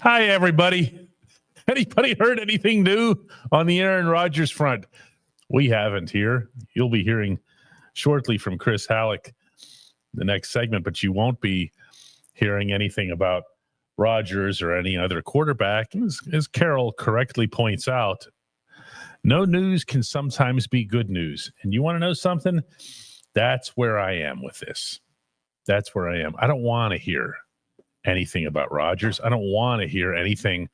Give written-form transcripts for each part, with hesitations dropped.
Hi, everybody. Anybody heard anything new on the Aaron Rodgers front? We haven't here. You'll be hearing shortly from Chris Halleck the next segment, but you won't be hearing anything about Rodgers or any other quarterback. As Carol correctly points out, no news can sometimes be good news. And you want to know something? That's where I am with this. That's where I am. I don't want to hear anything about Rodgers. I don't want to hear anything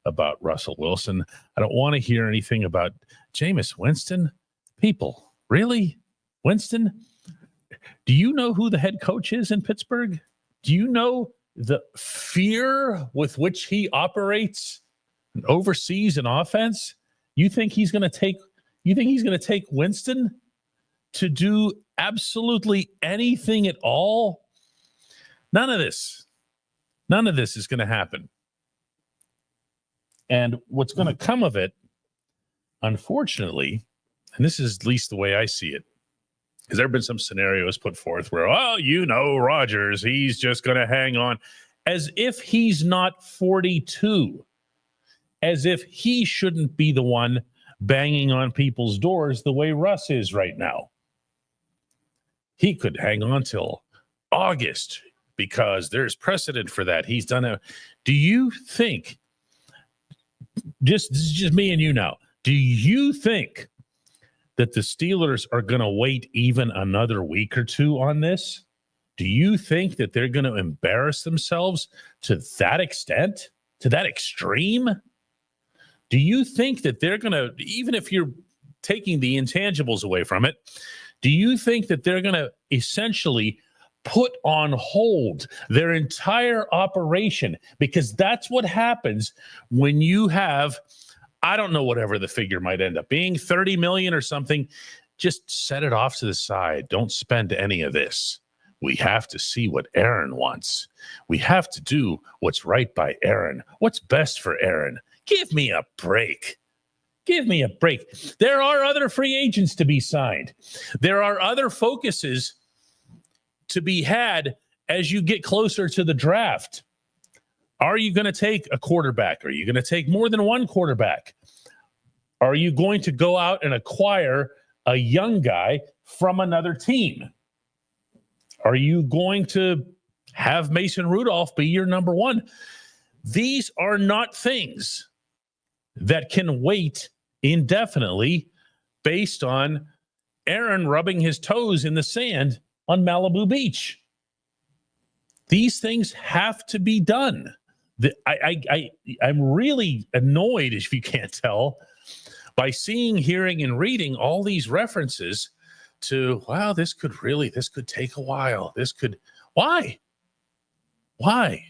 about Russell Wilson. I don't want to hear anything about Jameis Winston. People, really? Winston? Do you know who the head coach is in Pittsburgh? Do you know the fear with which he operates and oversees an offense? You think he's going to take Winston to do absolutely anything at all? None of this is going to happen. And what's going to come of it, unfortunately, and this is at least the way I see it, because there have been some scenarios put forth where, Rodgers, he's just going to hang on, as if he's not 42, as if he shouldn't be the one banging on people's doors the way Russ is right now. He could hang on till August because there's precedent for that. He's done it. Do you think, this is just me and you now, do you think that the Steelers are going to wait even another week or two on this? Do you think that they're going to embarrass themselves to that extent, to that extreme? Do you think that they're going to, even if you're taking the intangibles away from it, do you think that they're going to essentially put on hold their entire operation? Because that's what happens when you have, I don't know, whatever the figure might end up being, 30 million or something. Just set it off to the side. Don't spend any of this. We have to see what Aaron wants. We have to do what's right by Aaron. What's best for Aaron? Give me a break. Give me a break. There are other free agents to be signed. There are other focuses to be had as you get closer to the draft. Are you going to take a quarterback? Are you going to take more than one quarterback? Are you going to go out and acquire a young guy from another team? Are you going to have Mason Rudolph be your number one? These are not things that can wait indefinitely based on Aaron rubbing his toes in the sand on Malibu Beach. These things have to be done. I'm really annoyed, if you can't tell, by seeing, hearing, and reading all these references to, wow, this could take a while. Why?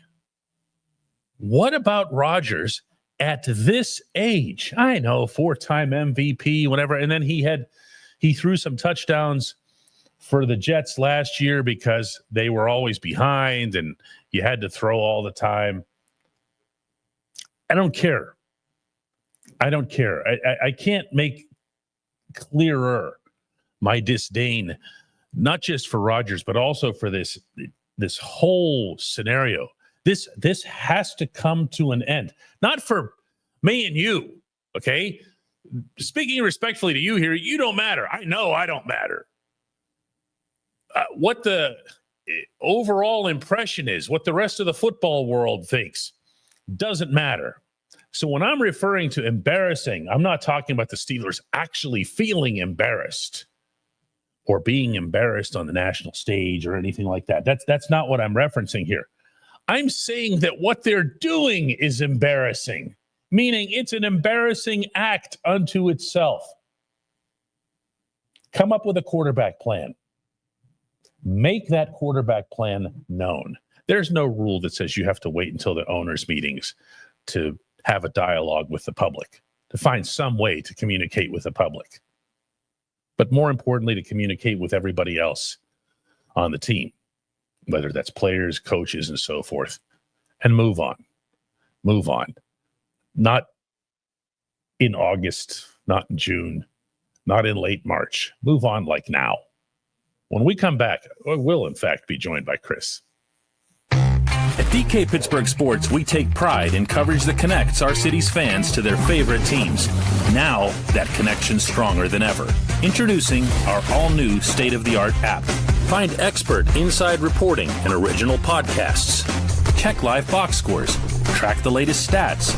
What about Rodgers at this age? I know, 4-time MVP, whatever, and then he threw some touchdowns for the Jets last year because they were always behind and you had to throw all the time. I don't care. I can't make clearer my disdain, not just for Rodgers, but also for this whole scenario. This has to come to an end. Not for me and you, okay? Speaking respectfully to you here, you don't matter. I know I don't matter. What the overall impression is, what the rest of the football world thinks, doesn't matter. So when I'm referring to embarrassing, I'm not talking about the Steelers actually feeling embarrassed or being embarrassed on the national stage or anything like that. That's not what I'm referencing here. I'm saying that what they're doing is embarrassing, meaning it's an embarrassing act unto itself. Come up with a quarterback plan. Make that quarterback plan known. There's no rule that says you have to wait until the owners' meetings to have a dialogue with the public, to find some way to communicate with the public. But more importantly, to communicate with everybody else on the team, whether that's players, coaches, and so forth, and move on. Not in August, not in June, not in late March. Move on like now. When we come back, we'll in fact be joined by Chris. At DK Pittsburgh Sports, we take pride in coverage that connects our city's fans to their favorite teams. Now, that connection's stronger than ever. Introducing our all-new state-of-the-art app. Find expert inside reporting and original podcasts. Check live box scores. Track the latest stats.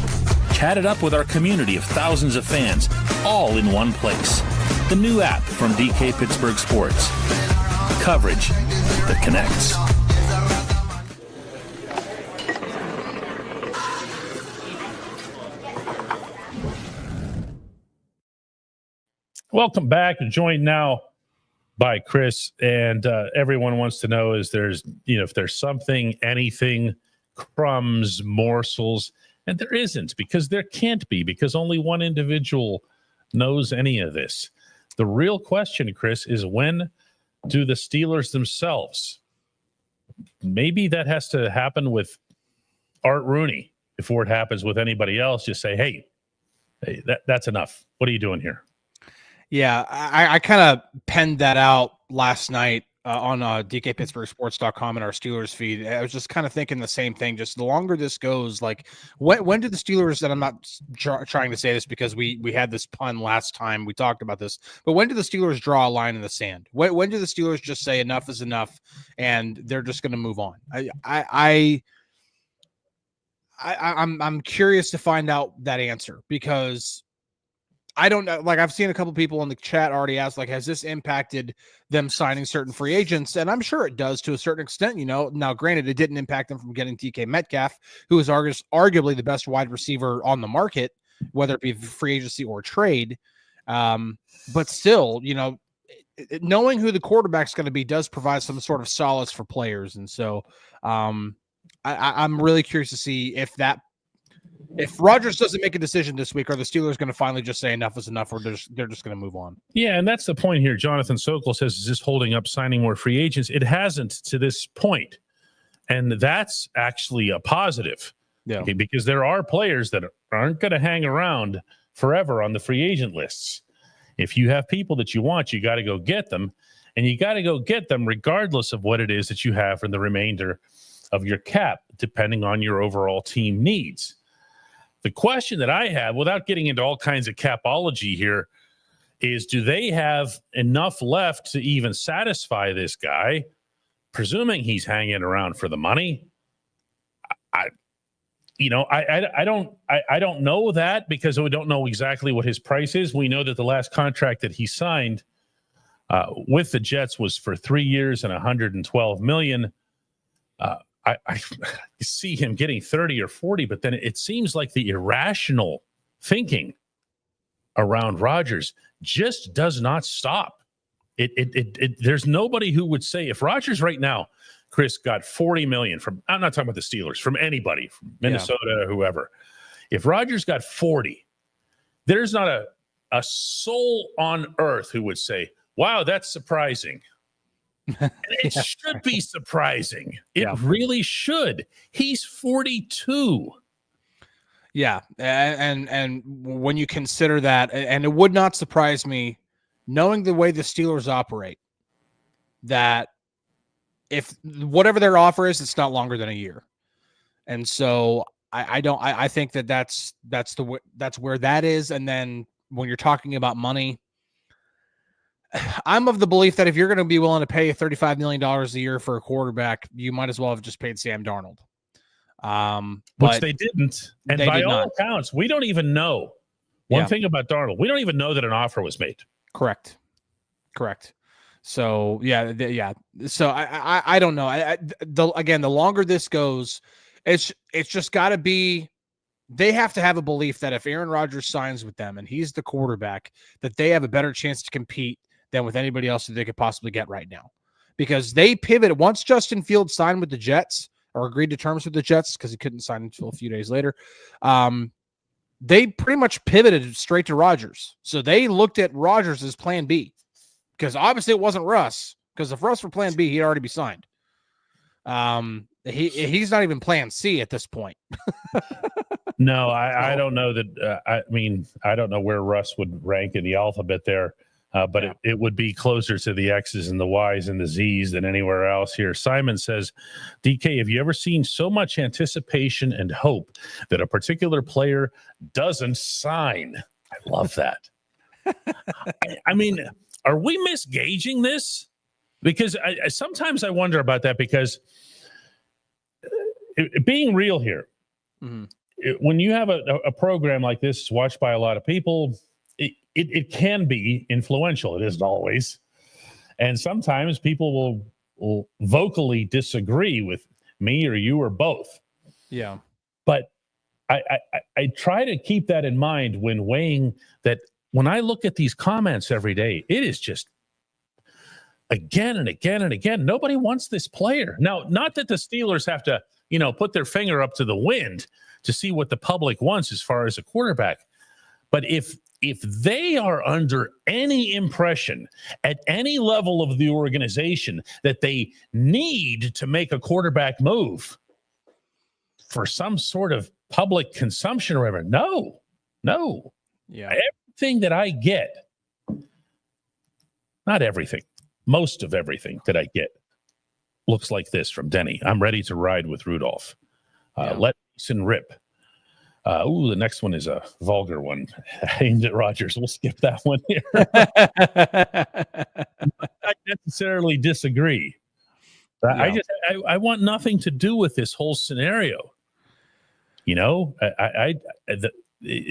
Chat it up with our community of thousands of fans, all in one place. The new app from DK Pittsburgh Sports. Coverage that connects. Welcome back. Joined now by Chris, and everyone wants to know if there's something, anything, crumbs, morsels, and there isn't, because there can't be, because only one individual knows any of this. The real question, Chris, is when do the Steelers themselves? Maybe that has to happen with Art Rooney before it happens with anybody else. Just say, hey, that's enough. What are you doing here? Yeah, I kind of penned that out last night on DKPittsburghSports.com and our Steelers feed. I was just kind of thinking the same thing. Just the longer this goes, like when do the Steelers, and I'm not trying to say this because we had this pun last time we talked about this, but when do the Steelers draw a line in the sand? When do the Steelers just say enough is enough and they're just going to move on? I'm curious to find out that answer, because I don't know. Like, I've seen a couple people in the chat already ask, like, has this impacted them signing certain free agents? And I'm sure it does to a certain extent. Now, granted, it didn't impact them from getting DK Metcalf, who is arguably the best wide receiver on the market, whether it be free agency or trade. But still, knowing who the quarterback's going to be does provide some sort of solace for players. And so I'm really curious to see if Rodgers doesn't make a decision this week, are the Steelers going to finally just say enough is enough, or they're just going to move on? Yeah, and that's the point here. Jonathan Sokol says, is this holding up signing more free agents? It hasn't to this point, and that's actually a positive. Yeah, okay, because there are players that aren't going to hang around forever on the free agent lists. If you have people that you want, you got to go get them, and you got to go get them regardless of what it is that you have for the remainder of your cap, depending on your overall team needs. The question that I have, without getting into all kinds of capology here, is do they have enough left to even satisfy this guy, presuming he's hanging around for the money? I don't know that, because we don't know exactly what his price is. We know that the last contract that he signed with the Jets was for 3 years and $112 million. I see him getting 30 or 40, but then it seems like the irrational thinking around Rodgers just does not stop. There's nobody who would say, if Rodgers right now, Chris, got 40 million from, I'm not talking about the Steelers, from anybody, from Minnesota or whoever. If Rodgers got 40, there's not a soul on earth who would say, wow, that's surprising. And it should be surprising. It really should. He's 42. Yeah, and when you consider that, and it would not surprise me, knowing the way the Steelers operate, that if whatever their offer is, it's not longer than a year. And so I think that's where that is. And then when you're talking about money, I'm of the belief that if you're going to be willing to pay $35 million a year for a quarterback, you might as well have just paid Sam Darnold. Which they didn't. And by all accounts, we don't even know one thing about Darnold. We don't even know that an offer was made. Correct. So, So I don't know. Again, the longer this goes, it's just got to be, they have to have a belief that if Aaron Rodgers signs with them and he's the quarterback, that they have a better chance to compete than with anybody else that they could possibly get right now. Because they pivoted. Once Justin Fields signed with the Jets, or agreed to terms with the Jets, because he couldn't sign until a few days later, they pretty much pivoted straight to Rodgers. So they looked at Rodgers as plan B, because obviously it wasn't Russ, because if Russ were plan B, he'd already be signed. He's not even plan C at this point. No, I don't know that. I don't know where Russ would rank in the alphabet there. but it would be closer to the X's and the Y's and the Z's than anywhere else here. Simon says, DK, have you ever seen so much anticipation and hope that a particular player doesn't sign? I love that. I mean, are we misgauging this? Because sometimes I wonder about that, because being real here, when you have a program like this watched by a lot of people, it can be influential. It isn't always. And sometimes people will vocally disagree with me or you or both. Yeah. But I try to keep that in mind when weighing that. When I look at these comments every day, it is just again and again and again. Nobody wants this player. Now, not that the Steelers have to, put their finger up to the wind to see what the public wants as far as a quarterback. But if they are under any impression at any level of the organization that they need to make a quarterback move for some sort of public consumption or whatever, no. Yeah. Everything that I get, not everything, most of everything that I get looks like this from Denny. I'm ready to ride with Rudolph. Let Mason rip. The next one is a vulgar one aimed at Rodgers. We'll skip that one here. I necessarily disagree. Yeah. I want nothing to do with this whole scenario.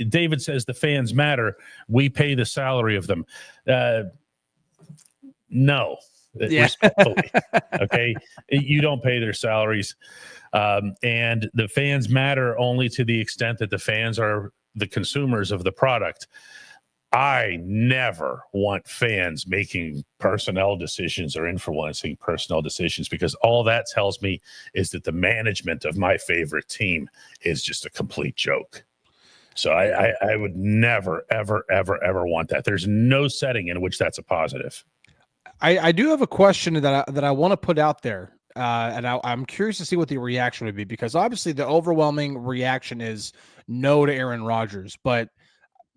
David says the fans matter. We pay the salary of them. No, respectfully. Okay. You don't pay their salaries. And the fans matter only to the extent that the fans are the consumers of the product. I never want fans making personnel decisions or influencing personnel decisions, because all that tells me is that the management of my favorite team is just a complete joke. So I would never, ever, ever, ever want that. There's no setting in which that's a positive. I do have a question that I want to put out there, and I'm curious to see what the reaction would be, because obviously the overwhelming reaction is no to Aaron Rodgers. But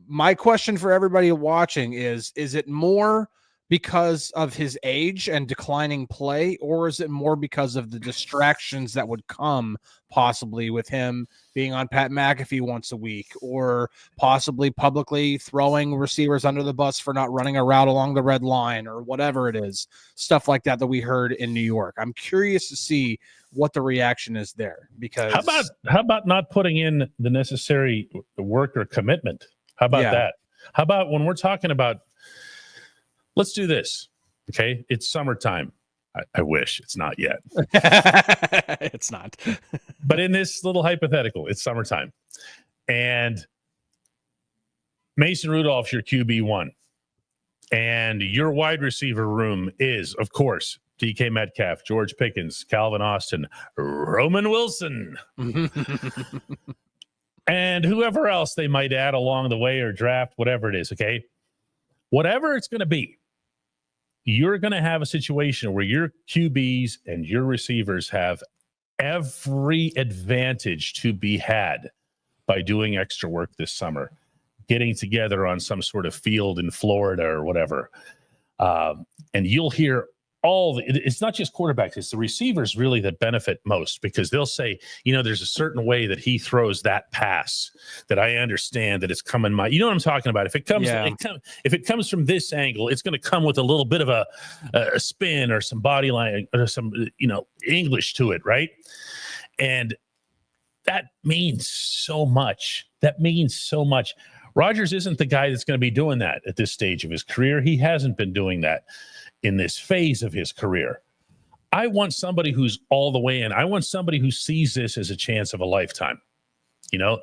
my question for everybody watching is it more because of his age and declining play, or is it more because of the distractions that would come possibly with him being on Pat McAfee once a week, or possibly publicly throwing receivers under the bus for not running a route along the red line, or whatever it is, stuff like that we heard in New York? I'm curious to see what the reaction is there, because how about not putting in the necessary work or commitment? How about that? How about when we're talking about, let's do this. Okay. It's summertime. I wish it's not yet. It's not. But in this little hypothetical, it's summertime. And Mason Rudolph's your QB1. And your wide receiver room is, of course, DK Metcalf, George Pickens, Calvin Austin, Roman Wilson. And whoever else they might add along the way or draft, whatever it is, okay? Whatever it's going to be, you're going to have a situation where your QBs and your receivers have every advantage to be had by doing extra work this summer, getting together on some sort of field in Florida or whatever. And you'll hear it's not just quarterbacks, it's the receivers really that benefit most, because they'll say, there's a certain way that he throws that pass that I understand that it's coming you know what I'm talking about. If it comes, if it comes from this angle, it's going to come with a little bit of a spin or some body line or some, English to it. Right. And that means so much. Rodgers isn't the guy that's going to be doing that at this stage of his career. He hasn't been doing that in this phase of his career. I want somebody who's all the way in. I want somebody who sees this as a chance of a lifetime.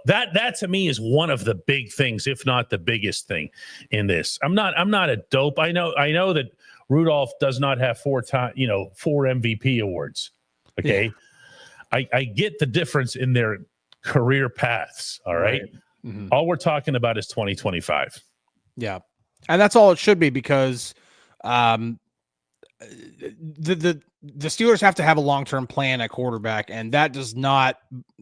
That to me is one of the big things, if not the biggest thing in this. I'm not a dope. I know that Rudolph does not have 4 MVP awards. Okay. Yeah. I get the difference in their career paths. All right. Mm-hmm. All we're talking about is 2025. Yeah. And that's all it should be, because the Steelers have to have a long-term plan at quarterback, and that does not,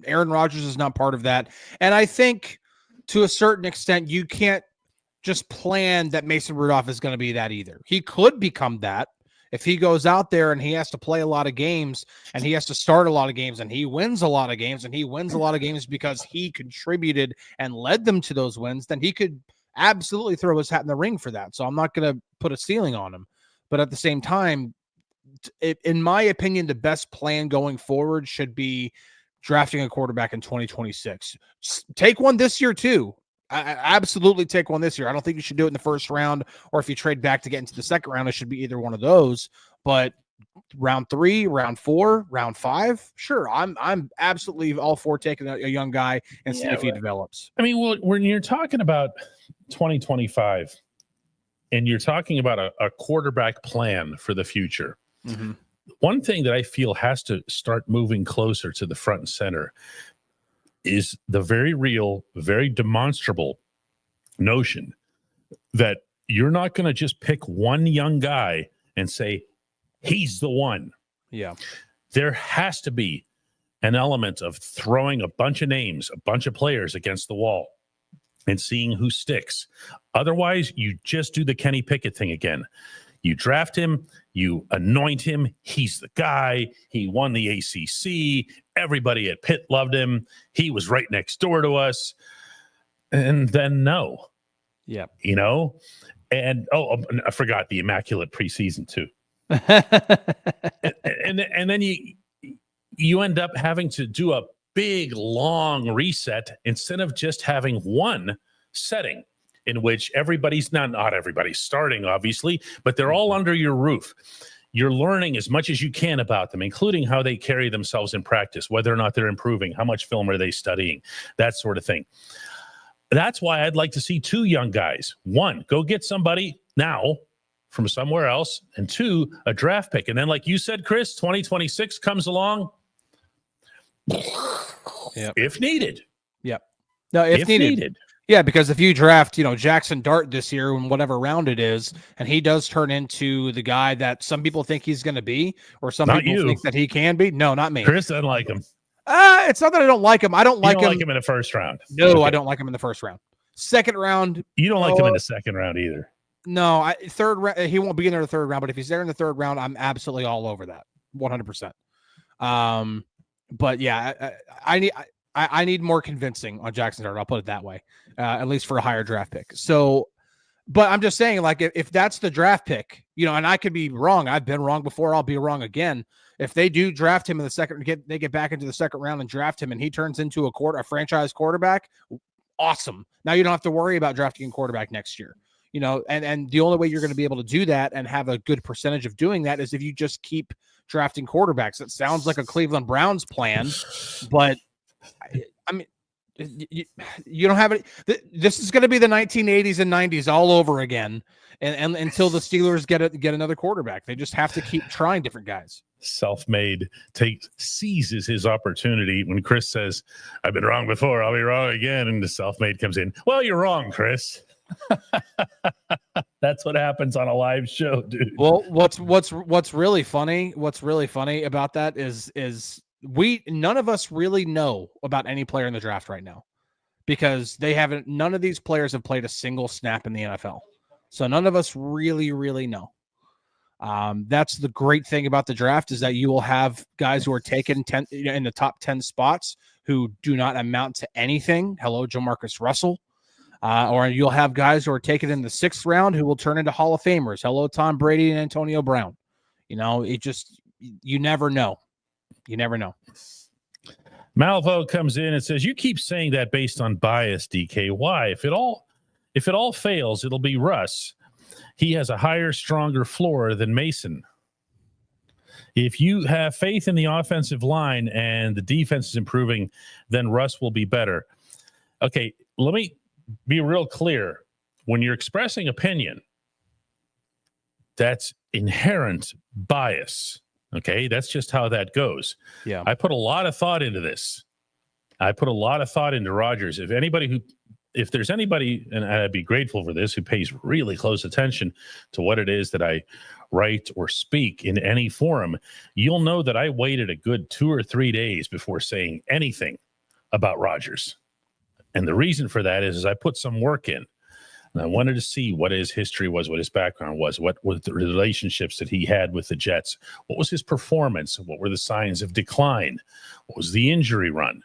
Aaron Rodgers is not part of that. And I think to a certain extent, you can't just plan that Mason Rudolph is going to be that either. He could become that if he goes out there and he has to play a lot of games and he has to start a lot of games and he wins a lot of games and he wins a lot of games because he contributed and led them to those wins, then he could absolutely throw his hat in the ring for that. So I'm not going to put a ceiling on him. But at the same time, in my opinion, the best plan going forward should be drafting a quarterback in 2026. Take one this year too. I absolutely take one this year. I don't think you should do it in the first round, or if you trade back to get into the second round, it should be either one of those. But round 3, round 4, round 5, sure, I'm absolutely all for taking a young guy and seeing if he develops. I mean, well, when you're talking about 2025 and you're talking about a quarterback plan for the future, one thing that I feel has to start moving closer to the front and center is the very real, very demonstrable notion that you're not going to just pick one young guy and say, he's the one. Yeah. There has to be an element of throwing a bunch of names, a bunch of players against the wall and seeing who sticks. Otherwise, you just do the Kenny Pickett thing again. You draft him, you anoint him. He's the guy. He won the ACC. Everybody at Pitt loved him. He was right next door to us. And then no. Yeah. You know? And I forgot the immaculate preseason too. and then you end up having to do a big long reset instead of just having one setting in which everybody's not everybody's starting, obviously, but they're all under your roof. You're learning as much as you can about them, including how they carry themselves in practice, whether or not they're improving, how much film are they studying, that sort of thing. That's why I'd like to see 2 young guys. 1, go get somebody now from somewhere else, and 2, a draft pick. And then, like you said, Chris, 2026 comes along, if needed. Yep. No, if needed. Yeah, because if you draft, Jackson Dart this year in whatever round it is, and he does turn into the guy that some people think he's going to be, or some people think that he can be. No, not me. Chris doesn't like him. It's not that I don't like him. I don't like him. Like him in the first round. No, okay. I don't like him in the first round. Second round. You don't like him in the second round either. No, third round. He won't be in there in the third round, but if he's there in the third round, I'm absolutely all over that. 100%. But yeah, I need more convincing on Jackson Dart. I'll put it that way, at least for a higher draft pick. So, but I'm just saying, like, if that's the draft pick, and I could be wrong. I've been wrong before. I'll be wrong again. If they do draft him in the second, they get back into the second round and draft him, and he turns into a franchise quarterback, awesome. Now you don't have to worry about drafting a quarterback next year. And the only way you're going to be able to do that and have a good percentage of doing that is if you just keep drafting quarterbacks. It sounds like a Cleveland Browns plan, but I mean, you don't have it. This is going to be the 1980s and 90s all over again, and until the Steelers get another quarterback, they just have to keep trying different guys. Self-made seizes his opportunity when Chris says, "I've been wrong before, I'll be wrong again," and the self-made comes in. Well, you're wrong, Chris. That's what happens on a live show, dude. Well, what's really funny about that is none of us really know about any player in the draft right now because none of these players have played a single snap in the NFL. So none of us really know. That's the great thing about the draft is that you will have guys who are taken in the top 10 spots who do not amount to anything. Hello, Jamarcus Russell. Or you'll have guys who are taken in the 6th round who will turn into Hall of Famers. Hello, Tom Brady and Antonio Brown. You never know. You never know. Malvo comes in and says, "You keep saying that based on bias, DK. Why? If it all fails, it'll be Russ. He has a higher, stronger floor than Mason. If you have faith in the offensive line and the defense is improving, then Russ will be better." Okay, let me be real clear. When you're expressing opinion, that's inherent bias. Okay, that's just how that goes. Yeah, I put a lot of thought into this. I put a lot of thought into Rodgers. If there's anybody, and I'd be grateful for this, who pays really close attention to what it is that I write or speak in any forum, you'll know that I waited a good 2 or 3 days before saying anything about Rodgers. And the reason for that is I put some work in. And I wanted to see what his history was, what his background was, what were the relationships that he had with the Jets, what was his performance, what were the signs of decline, what was the injury run.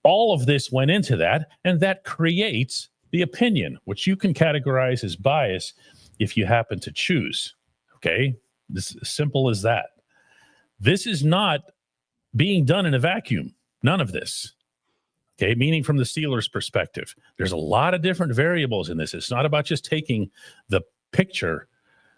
All of this went into that, and that creates the opinion, which you can categorize as bias if you happen to choose. Okay? This is as simple as that. This is not being done in a vacuum. None of this. Okay, meaning from the Steelers' perspective, there's a lot of different variables in this. It's not about just taking the picture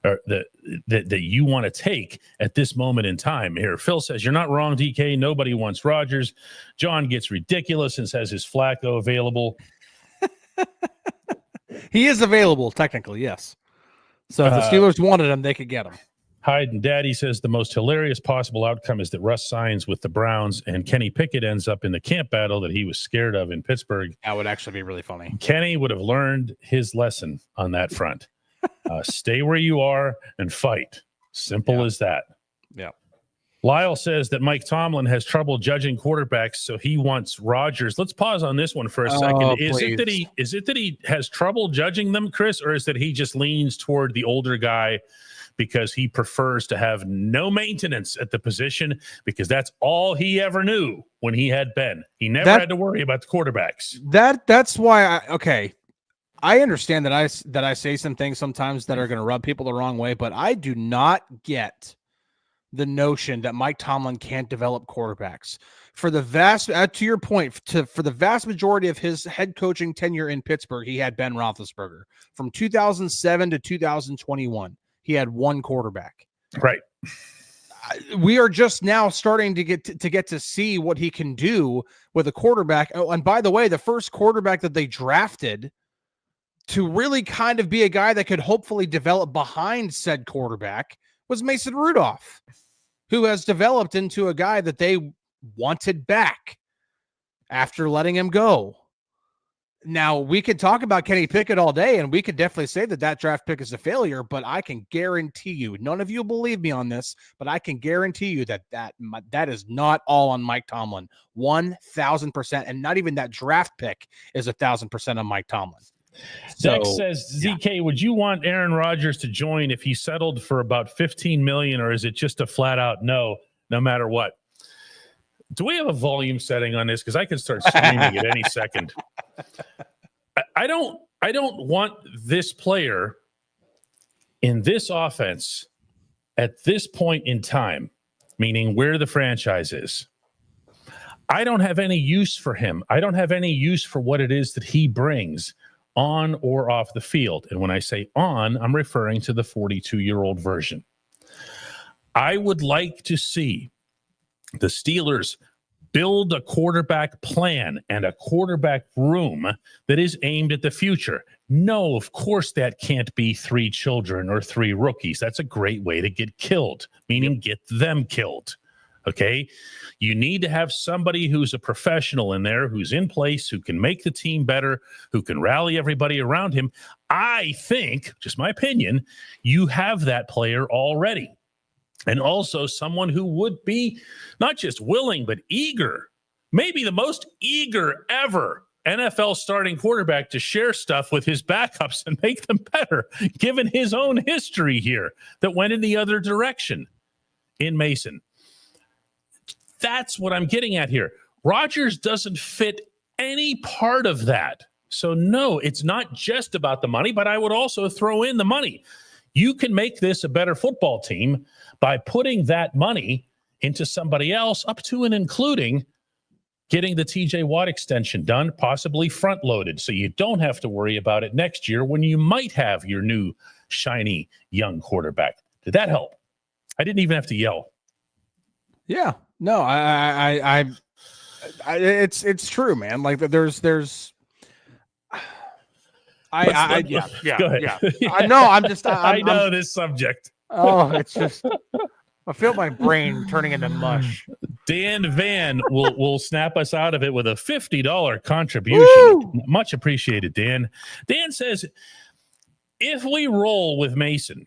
or that you want to take at this moment in time. Here, Phil says, you're not wrong, DK. Nobody wants Rodgers. John gets ridiculous and says, is Flacco available? He is available, technically, yes. So if the Steelers wanted him, they could get him. Hyde and Daddy says the most hilarious possible outcome is that Russ signs with the Browns and Kenny Pickett ends up in the camp battle that he was scared of in Pittsburgh. That would actually be really funny. Kenny would have learned his lesson on that front. Stay where you are and fight. Simple as that. Yeah. Lyle says that Mike Tomlin has trouble judging quarterbacks, so he wants Rodgers. Let's pause on this one for a second. Is it that he has trouble judging them, Chris, or is that he just leans toward the older guy because he prefers to have no maintenance at the position because that's all he ever knew when he had Ben? He never had to worry about the quarterbacks. That's why I understand that I say some things sometimes that are going to rub people the wrong way, but I do not get the notion that Mike Tomlin can't develop quarterbacks. For the vast, to your point, for the vast majority of his head coaching tenure in Pittsburgh, he had Ben Roethlisberger. From 2007 to 2021, he had one quarterback. Right. We are just now starting to get to see what he can do with a quarterback. Oh, and by the way, the first quarterback that they drafted to really kind of be a guy that could hopefully develop behind said quarterback was Mason Rudolph, who has developed into a guy that they wanted back after letting him go. Now, we could talk about Kenny Pickett all day, and we could definitely say that draft pick is a failure, but I can guarantee you, none of you believe me on this, but I can guarantee you that is not all on Mike Tomlin. 1,000%, and not even that draft pick is 1,000% on Mike Tomlin. Zach says, ZK, would you want Aaron Rodgers to join if he settled for about $15 million, or is it just a flat out no matter what? Do we have a volume setting on this? Because I can start screaming at any second. I don't want this player in this offense at this point in time, meaning where the franchise is. I don't have any use for him. I don't have any use for what it is that he brings on or off the field. And when I say on, I'm referring to the 42-year-old version. I would like to see the Steelers build a quarterback plan and a quarterback room that is aimed at the future. No, of course, that can't be 3 children or 3 rookies. That's a great way to get killed, meaning get them killed. Okay, you need to have somebody who's a professional in there, who's in place, who can make the team better, who can rally everybody around him. I think, just my opinion, you have that player already. And also someone who would be not just willing, but eager, maybe the most eager ever NFL starting quarterback to share stuff with his backups and make them better, given his own history here that went in the other direction in Mason. That's what I'm getting at here. Rodgers doesn't fit any part of that. So no, it's not just about the money, but I would also throw in the money. You can make this a better football team by putting that money into somebody else, up to and including getting the TJ Watt extension done, possibly front loaded, so you don't have to worry about it next year when you might have your new shiny young quarterback. Did that help? I didn't even have to yell. Yeah, no, it's true, man. Like there's Go ahead. I know. I know this subject. Oh, it's just, I feel my brain turning into mush. Dan Van will snap us out of it with a $50 contribution. Woo! Much appreciated, Dan. Dan says, if we roll with Mason,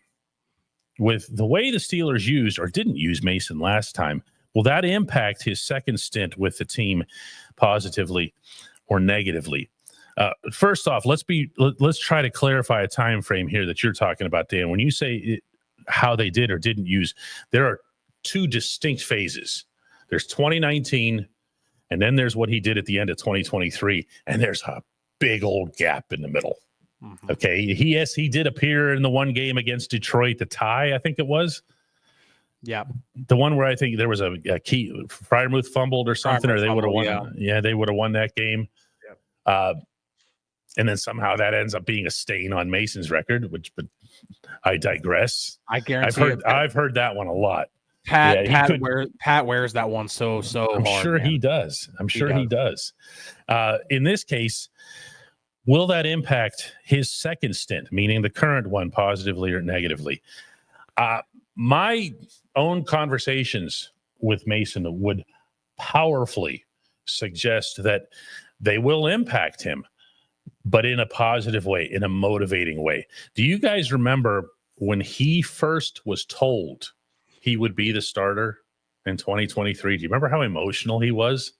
with the way the Steelers used or didn't use Mason last time, will that impact his second stint with the team positively or negatively? First off, let's try to clarify a time frame here that you're talking about, Dan. When you say how they did or didn't use, there are two distinct phases. There's 2019, and then there's what he did at the end of 2023, and there's a big old gap in the middle. Mm-hmm. Okay, he did appear in the one game against Detroit, the tie, I think it was. Yeah, the one where I think there was a key Freiermuth fumbled or something, or they would have won. Yeah, they would have won that game. Yeah. And then somehow that ends up being a stain on Mason's record, but I digress. I guarantee I've heard that one a lot. Pat wears that one so I'm hard, sure man. He does. I'm sure he does. In this case, will that impact his second stint, meaning the current one, positively or negatively? My own conversations with Mason would powerfully suggest that they will impact him, but in a positive way, in a motivating way. Do you guys remember when he first was told he would be the starter in 2023? Do you remember how emotional he was?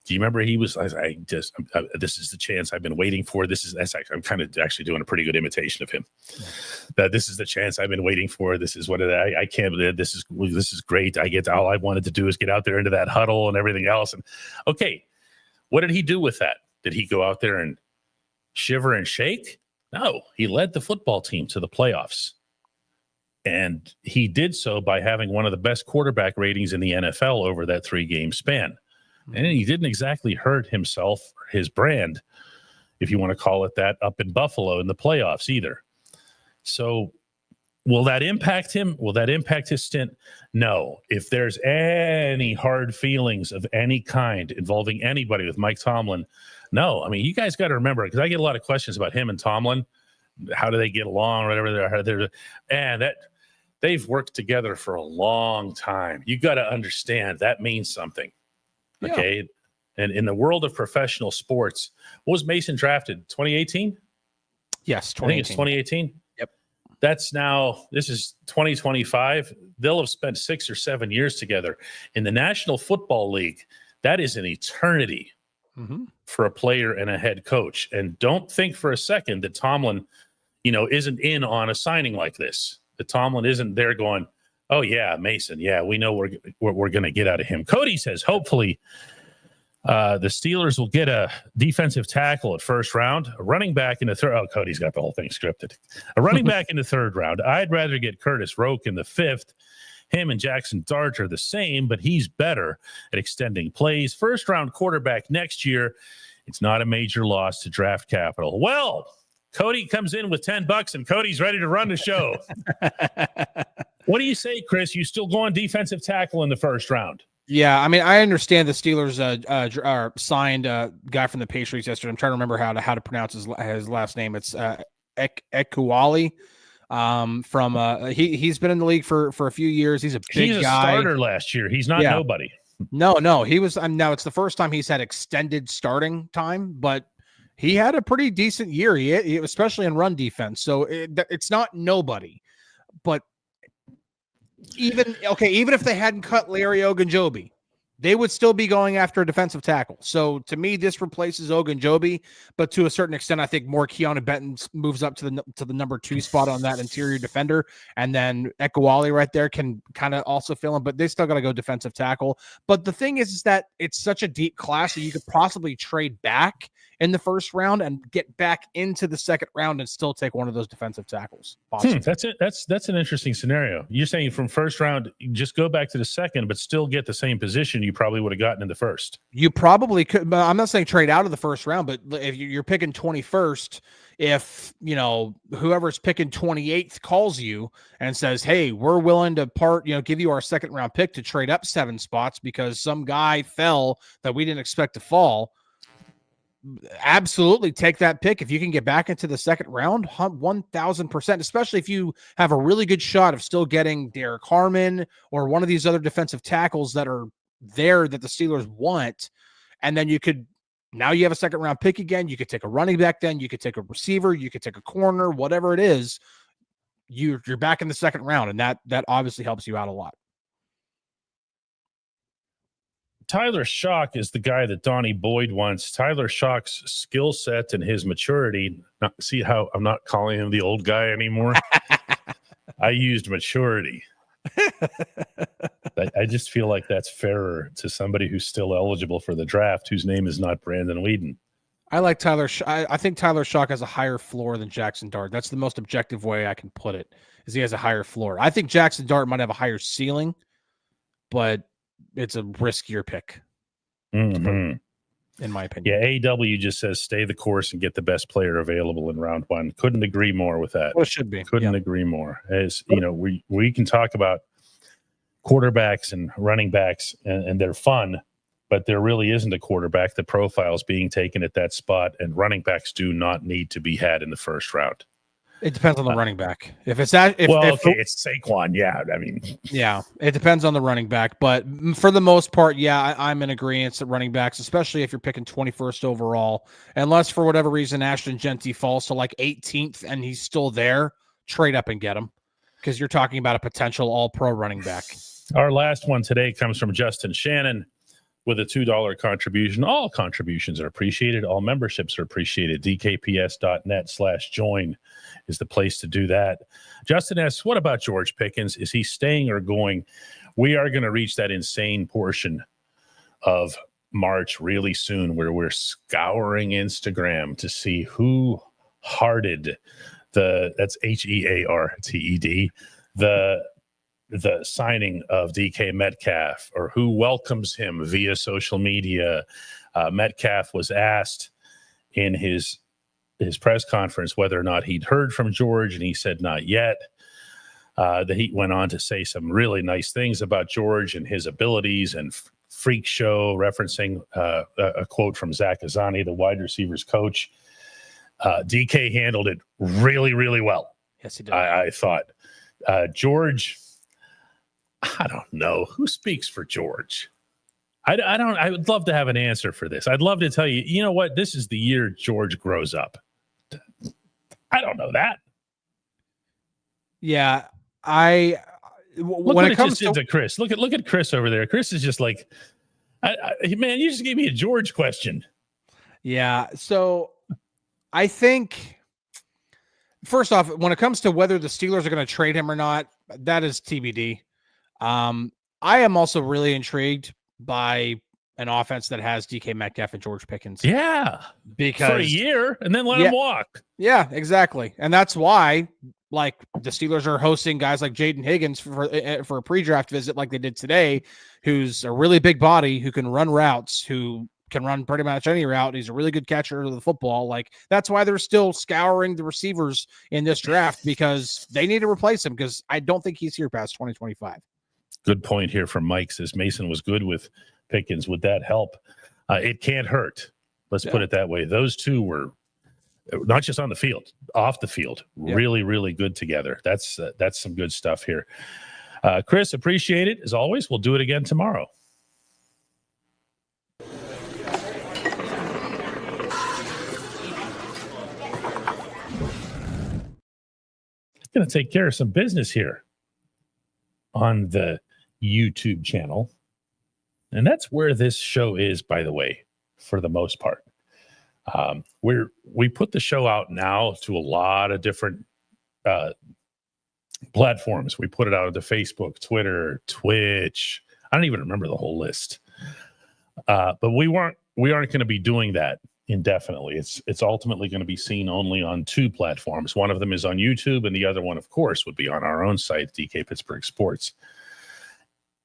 Do you remember he was, this is the chance I've been waiting for. I'm kind of actually doing a pretty good imitation of him. That this is the chance I've been waiting for. This is what I can't believe. This is great. All I wanted to do is get out there into that huddle and everything else. And okay, what did he do with that? Did he go out there and shiver and shake? No, he led the football team to the playoffs. And he did so by having one of the best quarterback ratings in the NFL over that 3-game span. And he didn't exactly hurt himself or his brand, if you want to call it that, up in Buffalo in the playoffs either. So will that impact him? Will that impact his stint? No. If there's any hard feelings of any kind involving anybody with Mike Tomlin, no. I mean, you guys got to remember, because I get a lot of questions about him and Tomlin. How do they get along? Whatever and that they've worked together for a long time. You got to understand that means something. Yeah. Okay. And in the world of professional sports, what was Mason drafted? 2018? Yes, 2018. I think it's 2018. Yep. This is 2025. They'll have spent 6 or 7 years together. In the National Football League, that is an eternity for a player and a head coach. And don't think for a second that Tomlin, isn't in on a signing like this. That Tomlin isn't there going, oh, yeah, Mason. Yeah, we know we're going to get out of him. Cody says, hopefully, the Steelers will get a defensive tackle at first round, a running back in the third. Oh, Cody's got the whole thing scripted. A running back in the third round. I'd rather get Curtis Roque in the fifth. Him and Jackson Dart are the same, but he's better at extending plays. First round quarterback next year. It's not a major loss to draft capital. Well, Cody comes in with $10 and Cody's ready to run the show. What do you say, Chris? You still going defensive tackle in the first round? Yeah, I mean, I understand the Steelers signed a guy from the Patriots yesterday. I'm trying to remember how to pronounce his last name. It's Ekuwali. He's been in the league for a few years. He's a big guy. Starter last year. He's not nobody. No, he was. Now it's the first time he's had extended starting time, but he had a pretty decent year. He especially in run defense. So it's not nobody, but. Even if they hadn't cut Larry Ogunjobi, they would still be going after a defensive tackle. So to me, this replaces Ogunjobi, but to a certain extent, I think more Keanu Benton moves up to the number 2 spot on that interior defender, and then Ekuwali right there can kind of also fill in. But they still got to go defensive tackle. But the thing is that it's such a deep class that you could possibly trade back in the first round and get back into the second round and still take one of those defensive tackles. That's it. That's an interesting scenario. You're saying from first round, just go back to the second, but still get the same position you probably would have gotten in the first. You probably could, but I'm not saying trade out of the first round, but if you're picking 21st, if whoever's picking 28th calls you and says, hey, we're willing to give you our second round pick to trade up 7 spots because some guy fell that we didn't expect to fall. Absolutely take that pick if you can get back into the second round, 1,000%, especially if you have a really good shot of still getting Derek Harmon or one of these other defensive tackles that are there that the Steelers want. And then you have a second round pick again. You could take a running back, then you could take a receiver, you could take a corner, whatever it is. You're back in the second round, and that obviously helps you out a lot. Tyler Shock is the guy that Donnie Boyd wants. Tyler Shock's skill set and his maturity. See how I'm not calling him the old guy anymore? I used maturity. I just feel like that's fairer to somebody who's still eligible for the draft, whose name is not Brandon Whedon. I like Tyler. I think Tyler Shock has a higher floor than Jackson Dart. That's the most objective way I can put it, is he has a higher floor. I think Jackson Dart might have a higher ceiling, but it's a riskier pick, Mm-hmm. in my opinion. Yeah, AW just says stay the course and get the best player available in round one. Couldn't agree more with that. Well, it should be. Couldn't agree more. As you know, we can talk about quarterbacks and running backs, and they're fun, but there really isn't a quarterback that profiles being taken at that spot, and running backs do not need to be had in the first round. It depends on the running back. If it's that, it's Saquon. Yeah, I mean, yeah, it depends on the running back. But for the most part, yeah, I'm in agreement that running backs, especially if you're picking 21st overall, unless for whatever reason Ashton Genty falls to like 18th and he's still there, trade up and get him, because you're talking about a potential all-pro running back. Our last one today comes from Justin Shannon with a $2 contribution. All contributions are appreciated. All memberships are appreciated. dkps.net/join is the place to do that. Justin asks, what about George Pickens? Is he staying or going? We are going to reach that insane portion of March really soon where we're scouring Instagram to see who hearted that's HEARTED, the signing of DK Metcalf, or who welcomes him via social media. Metcalf was asked in his press conference whether or not he'd heard from George, and he said not yet. The Heat went on to say some really nice things about George and his abilities and freak show, referencing a quote from Zach Azzani, the wide receivers coach. DK handled it really, really well. Yes, he did. I thought. George, I don't know who speaks for George. I would love to have an answer for this. I'd love to tell you, you know what? This is the year George grows up. I don't know that. Yeah, Look when it comes to Chris. Look at Chris over there. Chris is just like, man, you just gave me a George question. Yeah, so I think first off, when it comes to whether the Steelers are going to trade him or not, that is TBD. I am also really intrigued by an offense that has DK Metcalf and George Pickens. Yeah, because for a year and then let him walk. Yeah, exactly. And that's why, like, the Steelers are hosting guys like Jaden Higgins for a pre-draft visit like they did today, who's a really big body, who can run routes, who can run pretty much any route. He's a really good catcher of the football. Like, that's why they're still scouring the receivers in this draft, because they need to replace him, because I don't think he's here past 2025. Good point here from Mike. Says Mason was good with Pickens. Would that help? It can't hurt. Let's put it that way. Those two were not just on the field, off the field, really, really good together. That's some good stuff here. Chris, appreciate it as always. We'll do it again tomorrow. Going to take care of some business here on the YouTube channel. And that's where this show is, by the way, for the most part. We put the show out now to a lot of different platforms. We put it out onto Facebook, Twitter, Twitch. I don't even remember the whole list. But we aren't going to be doing that indefinitely. It's ultimately going to be seen only on two platforms. One of them is on YouTube, and the other one, of course, would be on our own site, DK Pittsburgh Sports.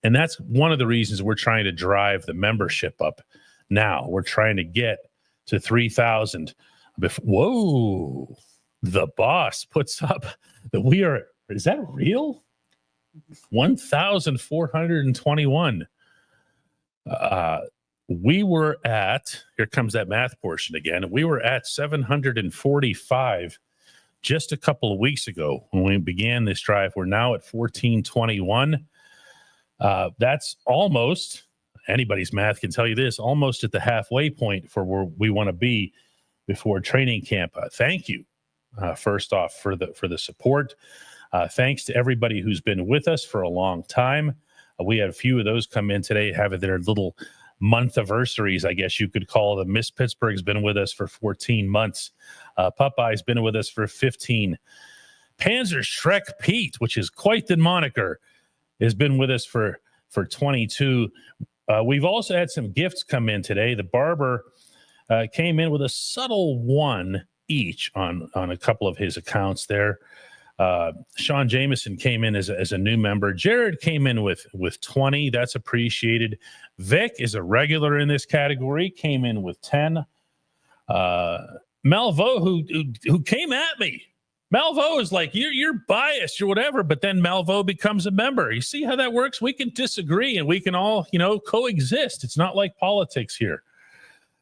And that's one of the reasons we're trying to drive the membership up now. We're trying to get to 3,000. Whoa, the boss puts up that is that real? 1,421. We were at, here comes that math portion again. We were at 745 just a couple of weeks ago when we began this drive. We're now at 1,421. That's almost, anybody's math can tell you this, almost at the halfway point for where we want to be before training camp. Thank you, first off, for the support. Thanks to everybody who's been with us for a long time. We had a few of those come in today, have their little month-iversaries, I guess you could call them. Miss Pittsburgh's been with us for 14 months. Popeye's been with us for 15. Panzer Shrek Pete, which is quite the moniker, has been with us for 22. We've also had some gifts come in today. The barber came in with a subtle one each on a couple of his accounts there. Sean Jameson came in as a new member. Jared came in with 20. That's appreciated. Vic is a regular in this category, came in with 10. Malvo, who came at me. Malvo is like, you're biased or whatever, but then Malvo becomes a member. You see how that works? We can disagree and we can all, coexist. It's not like politics here.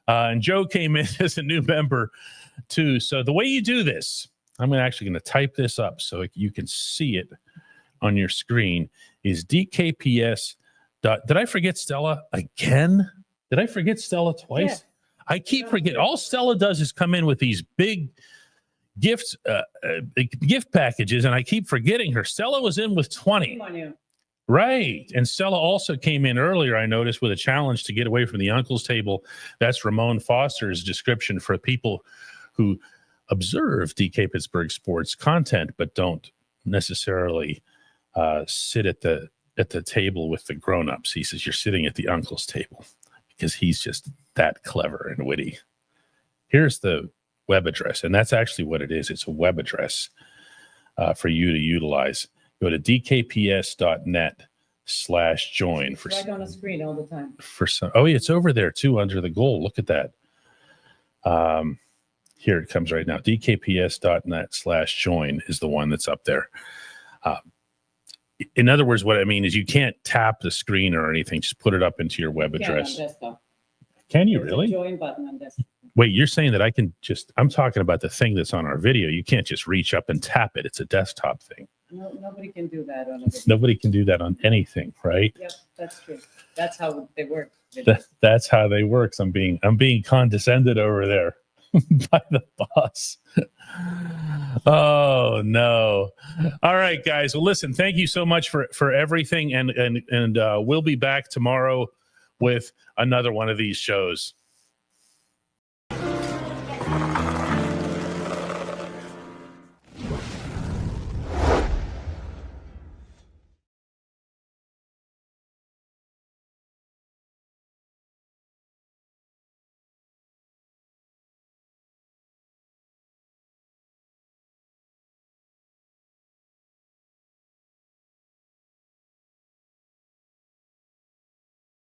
And Joe came in as a new member too. So the way you do this, I'm actually going to type this up so you can see it on your screen, is DKPS. Did I forget Stella again? Did I forget Stella twice? Yeah. I keep forgetting. All Stella does is come in with these big gift packages, and I keep forgetting her. Stella was in with 20. Come on, you. Right. And Stella also came in earlier, I noticed, with a challenge to get away from the uncle's table. That's Ramon Foster's description for people who observe DK Pittsburgh Sports content, but don't necessarily sit at the table with the grown-ups. He says you're sitting at the uncle's table because he's just that clever and witty. Here's the web address, and that's actually what it is. It's a web address for you to utilize. Go to dkps.net/join. It's right on the screen all the time. Oh, yeah, it's over there too under the goal. Look at that. Here it comes right now. dkps.net/join is the one that's up there. In other words, what I mean is you can't tap the screen or anything. Just put it up into your web address. Can you really? Join button on this. Wait, you're saying that I can I'm talking about the thing that's on our video. You can't just reach up and tap it. It's a desktop thing. No, nobody can do that on a video. Nobody can do that on anything, right? Yep, that's true. That's how they work. That's how they work. I'm being condescended over there by the boss. Oh no. All right, guys. Well, listen, thank you so much for everything. And we'll be back tomorrow with another one of these shows.